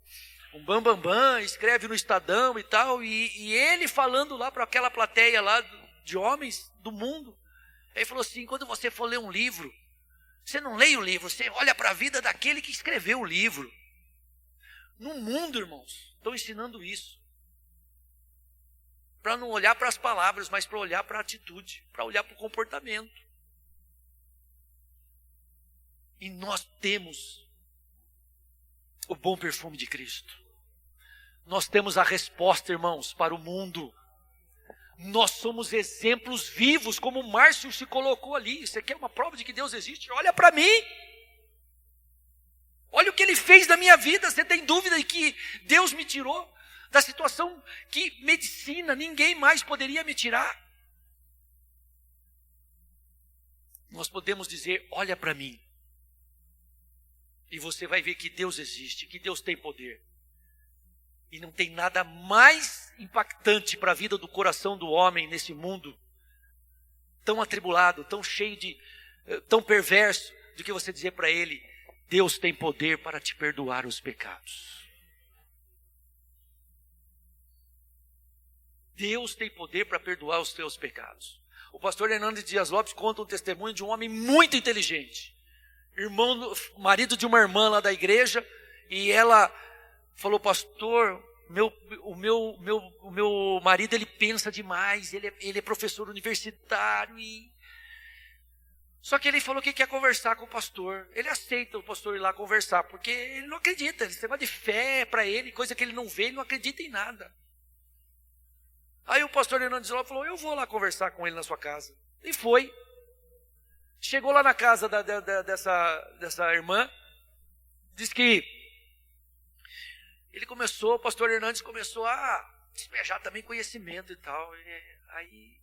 S1: bambambam, escreve no Estadão e tal, e ele falando lá para aquela plateia lá de homens do mundo. Aí ele falou assim: quando você for ler um livro, você não leia o livro, você olha para a vida daquele que escreveu o livro. No mundo, irmãos, estão ensinando isso. Para não olhar para as palavras, mas para olhar para a atitude, para olhar para o comportamento. E nós temos o bom perfume de Cristo. Nós temos a resposta, irmãos, para o mundo. Nós somos exemplos vivos, como o Márcio se colocou ali. Você quer uma prova de que Deus existe? Olha para mim. Olha o que Ele fez na minha vida. Você tem dúvida de que Deus me tirou da situação que medicina, ninguém mais poderia me tirar? Nós podemos dizer: olha para mim. E você vai ver que Deus existe, que Deus tem poder. E não tem nada mais impactante para a vida do coração do homem nesse mundo tão atribulado, tão cheio tão perverso, do que você dizer para ele: Deus tem poder para te perdoar os pecados. Deus tem poder para perdoar os teus pecados. O pastor Hernandes Dias Lopes conta um testemunho de um homem muito inteligente, marido de uma irmã lá da igreja, e ela falou: pastor, o meu marido, ele pensa demais, ele é professor universitário, só que ele falou que quer conversar com o pastor. Ele aceita o pastor ir lá conversar, porque ele não acredita, esse negócio de fé para ele, coisa que ele não vê, ele não acredita em nada. Aí o pastor Hernandes Lopes falou: eu vou lá conversar com ele na sua casa. E foi. Chegou lá na casa dessa irmã, diz que o pastor Hernandes começou a despejar também conhecimento e tal.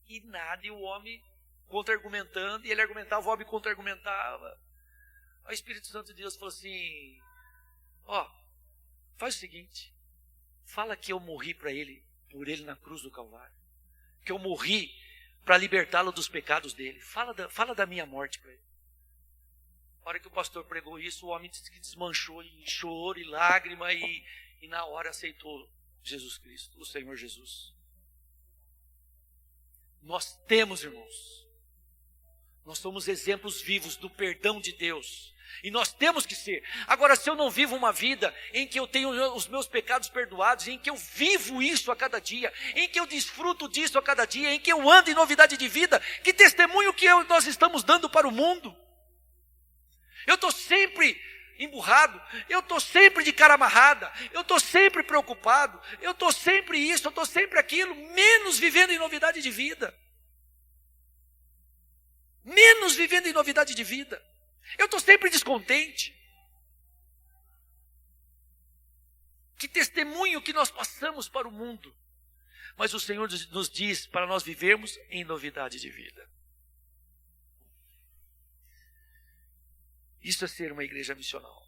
S1: E nada, e o homem contra-argumentando, e ele argumentava, o homem contra-argumentava. Aí o Espírito Santo de Deus falou assim: faz o seguinte, fala que eu morri por ele na cruz do Calvário, que eu morri para libertá-lo dos pecados dele. Fala da minha morte para ele. A hora que o pastor pregou isso, o homem disse que desmanchou em choro e lágrima, e na hora aceitou Jesus Cristo, o Senhor Jesus. Nós temos, irmãos, nós somos exemplos vivos do perdão de Deus, e nós temos que ser. Agora, se eu não vivo uma vida em que eu tenho os meus pecados perdoados, em que eu vivo isso a cada dia, em que eu desfruto disso a cada dia, em que eu ando em novidade de vida, que testemunho que nós estamos dando para o mundo? Eu estou sempre emburrado, eu estou sempre de cara amarrada, eu estou sempre preocupado, eu estou sempre isso, eu estou sempre aquilo, menos vivendo em novidade de vida. menos vivendo em novidade de vida. Eu estou sempre descontente. Que testemunho que nós passamos para o mundo. Mas o Senhor nos diz para nós vivermos em novidade de vida. Isso é ser uma igreja missional.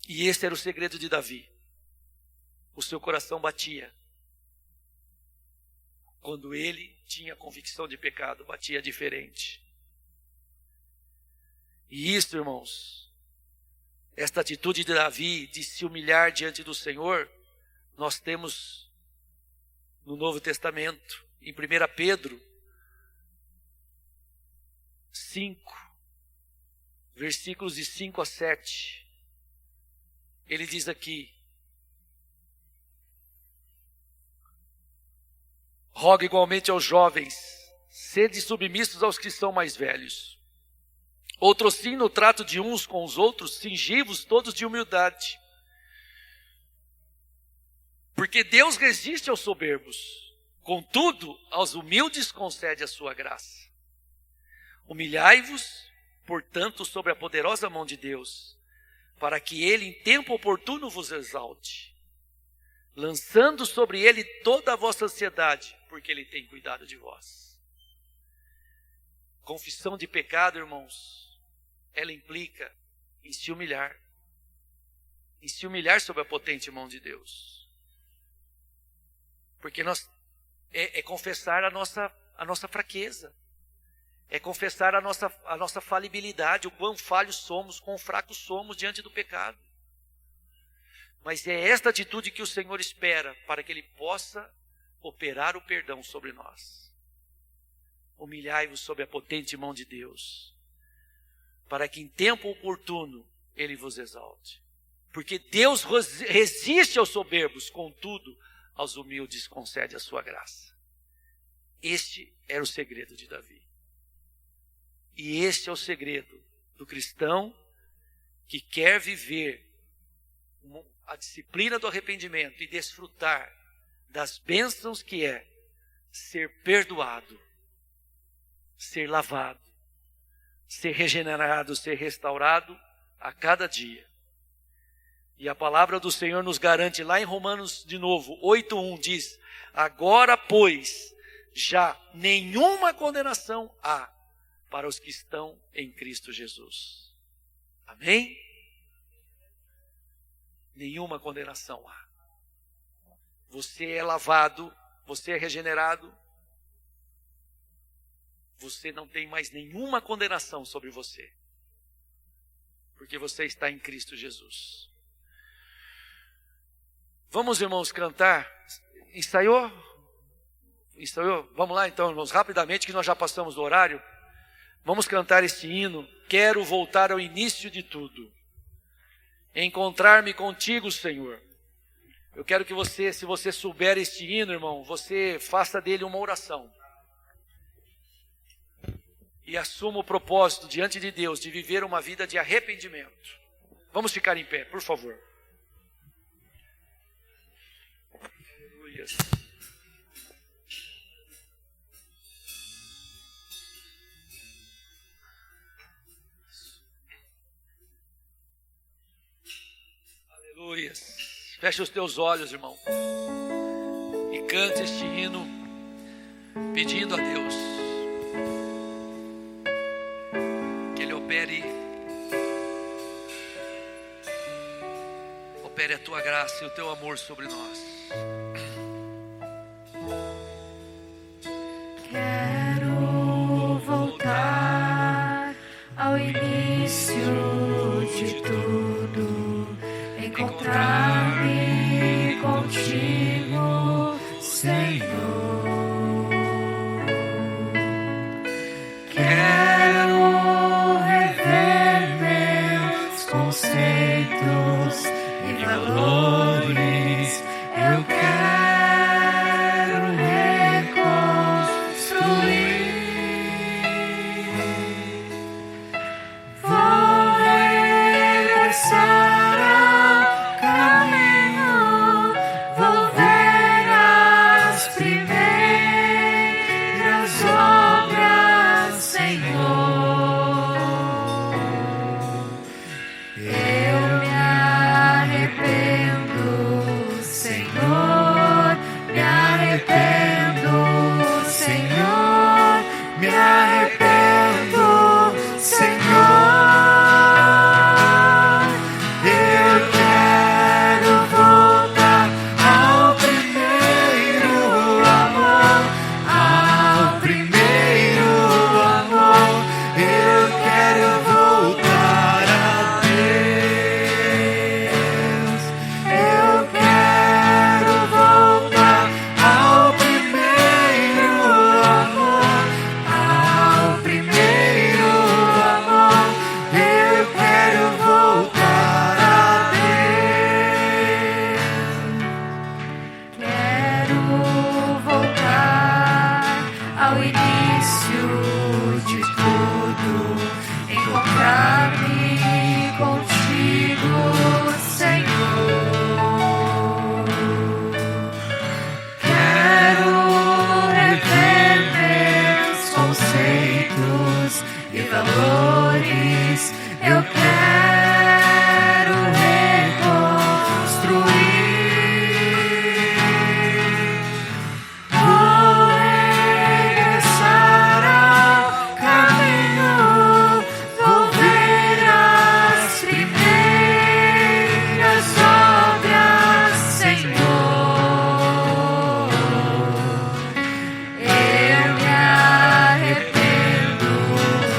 S1: E esse era o segredo de Davi. O seu coração batia. Quando ele tinha convicção de pecado, batia diferente. E isso, irmãos, esta atitude de Davi de se humilhar diante do Senhor, nós temos no Novo Testamento, em 1 Pedro 5, versículos de 5 a 7. Ele diz aqui: rogo igualmente aos jovens, sede submissos aos que são mais velhos. Outrosim no trato de uns com os outros, cingivos todos de humildade. Porque Deus resiste aos soberbos, contudo, aos humildes concede a sua graça. Humilhai-vos, portanto, sobre a poderosa mão de Deus, para que ele em tempo oportuno vos exalte, lançando sobre ele toda a vossa ansiedade, porque ele tem cuidado de vós. Confissão de pecado, irmãos, ela implica em se humilhar sob a potente mão de Deus. Porque é confessar a nossa fraqueza, é confessar a nossa falibilidade, o quão falhos somos, quão fracos somos diante do pecado. Mas é esta atitude que o Senhor espera para que Ele possa operar o perdão sobre nós. Humilhai-vos sob a potente mão de Deus, para que em tempo oportuno Ele vos exalte. Porque Deus resiste aos soberbos, contudo, aos humildes concede a sua graça. Este era o segredo de Davi. E este é o segredo do cristão que quer viver a disciplina do arrependimento e desfrutar das bênçãos que é ser perdoado, ser lavado, ser regenerado, ser restaurado a cada dia. E a palavra do Senhor nos garante lá em Romanos, de novo, 8:1 diz: agora, pois, já nenhuma condenação há para os que estão em Cristo Jesus. Amém? Nenhuma condenação há. Você é lavado, você é regenerado, você não tem mais nenhuma condenação sobre você, porque você está em Cristo Jesus. Vamos, irmãos, cantar. Ensaiou? Vamos lá então, irmãos, rapidamente, que nós já passamos do horário. Vamos cantar este hino. Quero voltar ao início de tudo, encontrar-me contigo, Senhor. Eu quero que você, se você souber este hino, irmão, você faça dele uma oração. E assuma o propósito diante de Deus de viver uma vida de arrependimento. Vamos ficar em pé, por favor. Aleluia. Aleluia. Feche os teus olhos, irmão, e cante este hino pedindo a Deus que Ele opere a tua graça e o teu amor sobre nós.
S2: Quero voltar ao início de tudo, encontrar-me contigo, Senhor. Quero rever meus conceitos e valores. Eu quero reconstruir. Vou regressar ao caminho. Vou ver as primeiras horas. Eu me arrependo, Senhor, me arrependo, Senhor, me arrependo, Senhor. Eu quero voltar ao primeiro amor, ao primeiro amor. Eu quero voltar a Deus. Eu quero voltar ao primeiro amor, ao primeiro amor. Eu quero voltar a Deus. Quero voltar ao início de tudo, encontrar-me contigo, Senhor. Quero rever meus conceitos e valores. Eu quero reconstruir. Vou regressar ao caminho, vou ver as primeiras obras, Senhor. Eu me arrependo,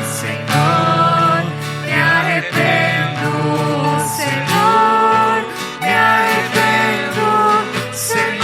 S2: Senhor, me arrependo, Senhor, me arrependo, Senhor.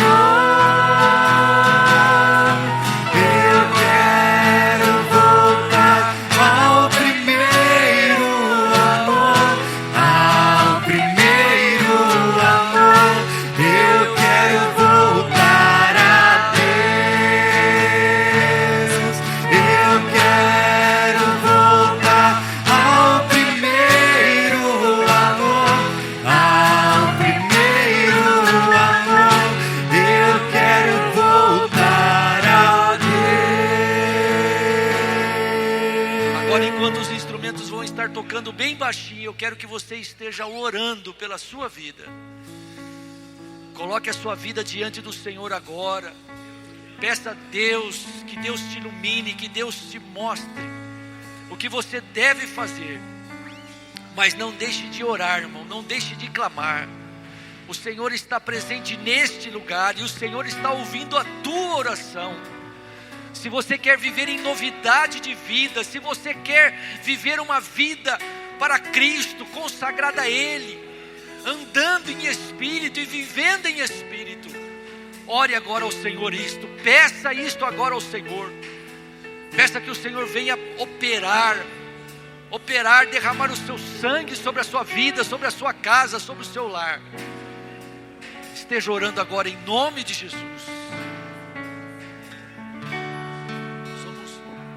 S2: Eu quero voltar ao primeiro amor, ao primeiro amor. Eu quero voltar a Deus. Eu quero voltar ao primeiro amor, ao primeiro amor. Eu quero voltar a Deus.
S1: Agora, enquanto os instrumentos vão estar tocando bem baixinho, eu quero que você esteja orando pela sua vida. Coloque a sua vida diante do Senhor agora. Peça a Deus, que Deus te ilumine, que Deus te mostre o que você deve fazer. Mas não deixe de orar, irmão, não deixe de clamar. O Senhor está presente neste lugar e o Senhor está ouvindo a tua oração. Se você quer viver em novidade de vida, se você quer viver uma vida para Cristo, consagrada a Ele, andando em Espírito e vivendo em Espírito, ore agora ao Senhor isto, peça isto agora ao Senhor. Peça que o Senhor venha operar, derramar o seu sangue sobre a sua vida, sobre a sua casa, sobre o seu lar. Esteja orando agora em nome de Jesus.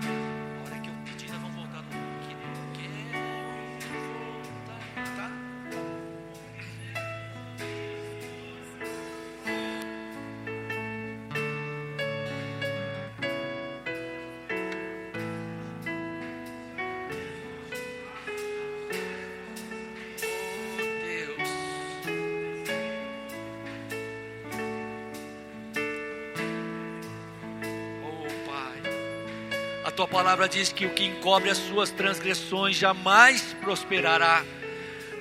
S1: A hora que eu pedir, nós vamos voltar no que quero voltar, tá? A tua palavra diz que o que encobre as suas transgressões jamais prosperará,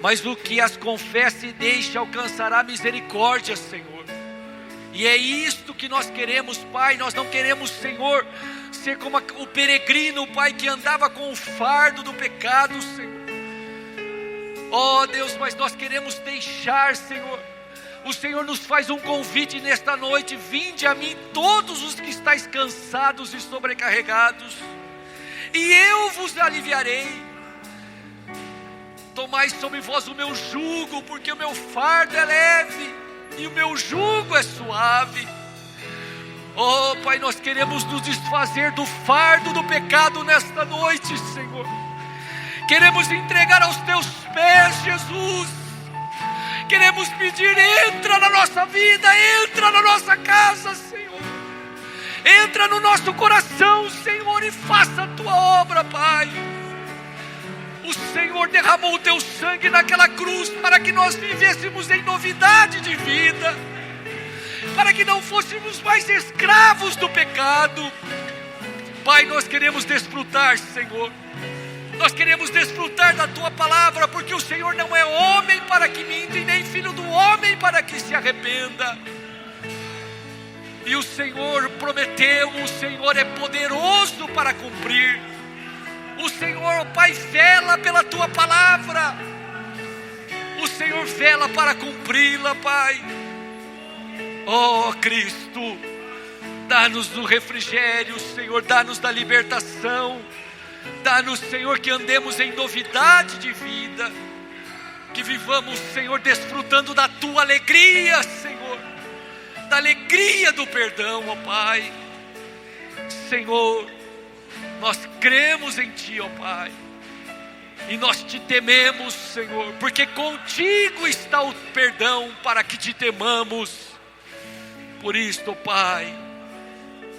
S1: mas o que as confessa e deixa alcançará misericórdia, Senhor. E é isto que nós queremos, Pai. Nós não queremos, Senhor, ser como o peregrino, Pai, que andava com o fardo do pecado, Senhor. Oh Deus, mas nós queremos deixar, Senhor. O Senhor nos faz um convite nesta noite: vinde a mim todos os que estáis cansados e sobrecarregados, e eu vos aliviarei. Tomai sobre vós o meu jugo, porque o meu fardo é leve e o meu jugo é suave. Oh Pai, nós queremos nos desfazer do fardo do pecado nesta noite, Senhor. Queremos entregar aos teus pés, Jesus. Queremos pedir: entra na nossa vida, entra na nossa casa, Senhor. Entra no nosso coração, Senhor, e faça a tua obra, Pai. O Senhor derramou o teu sangue naquela cruz para que nós vivêssemos em novidade de vida, para que não fôssemos mais escravos do pecado. Pai, nós queremos desfrutar, Senhor. Nós queremos desfrutar da tua palavra, porque o Senhor não é homem para que minta, e nem filho do homem para que se arrependa. E o Senhor prometeu, o Senhor é poderoso para cumprir. O Senhor, Pai, vela pela tua palavra. O Senhor vela para cumpri-la, Pai. Oh Cristo, dá-nos do refrigério, Senhor, dá-nos da libertação. Dá-nos, Senhor, que andemos em novidade de vida, que vivamos, Senhor, desfrutando da tua alegria, Senhor, da alegria do perdão, ó Pai. Senhor, nós cremos em Ti, ó Pai, e nós Te tememos, Senhor, porque contigo está o perdão para que Te temamos. Por isto, Pai,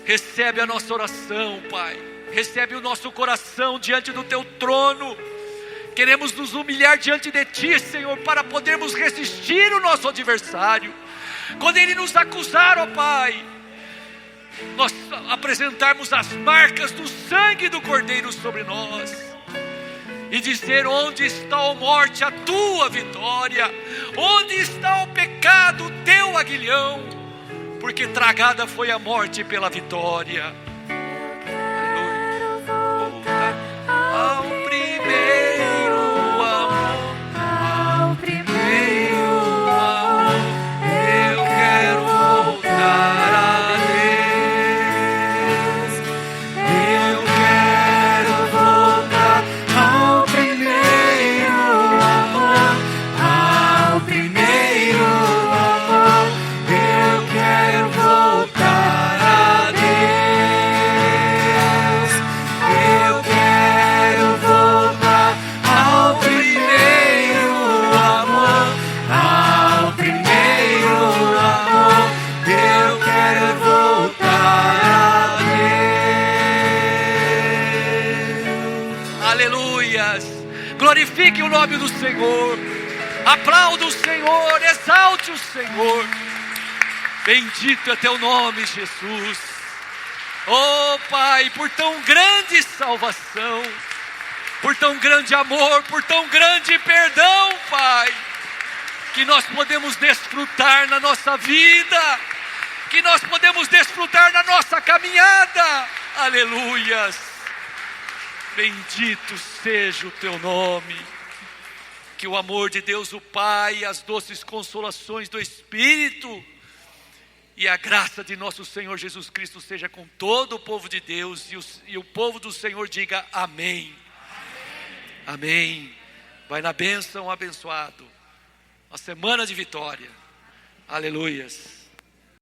S1: recebe a nossa oração, Pai. Recebe o nosso coração diante do Teu trono. Queremos nos humilhar diante de Ti, Senhor, para podermos resistir o nosso adversário. Quando ele nos acusar, ó Pai, nós apresentarmos as marcas do sangue do Cordeiro sobre nós. E dizer: onde está, ó morte, a Tua vitória? Onde está o pecado, o Teu aguilhão? Porque tragada foi a morte pela vitória. Ao primeiro amor, ao primeiro amor, eu quero voltar a Deus. Eu quero voltar ao primeiro amor, ao primeiro amor, eu quero voltar a Deus. Glorifique o nome do Senhor, aplauda o Senhor, exalte o Senhor. Bendito é teu nome, Jesus. Oh Pai, por tão grande salvação, por tão grande amor, por tão grande perdão, Pai, que nós podemos desfrutar na nossa vida, que nós podemos desfrutar na nossa caminhada. Aleluias. Bendito seja o teu nome. Que o amor de Deus o Pai, as doces consolações do Espírito e a graça de nosso Senhor Jesus Cristo seja com todo o povo de Deus, e o povo do Senhor diga amém. Amém. Vai na bênção, abençoado. Uma semana de vitória. Aleluias.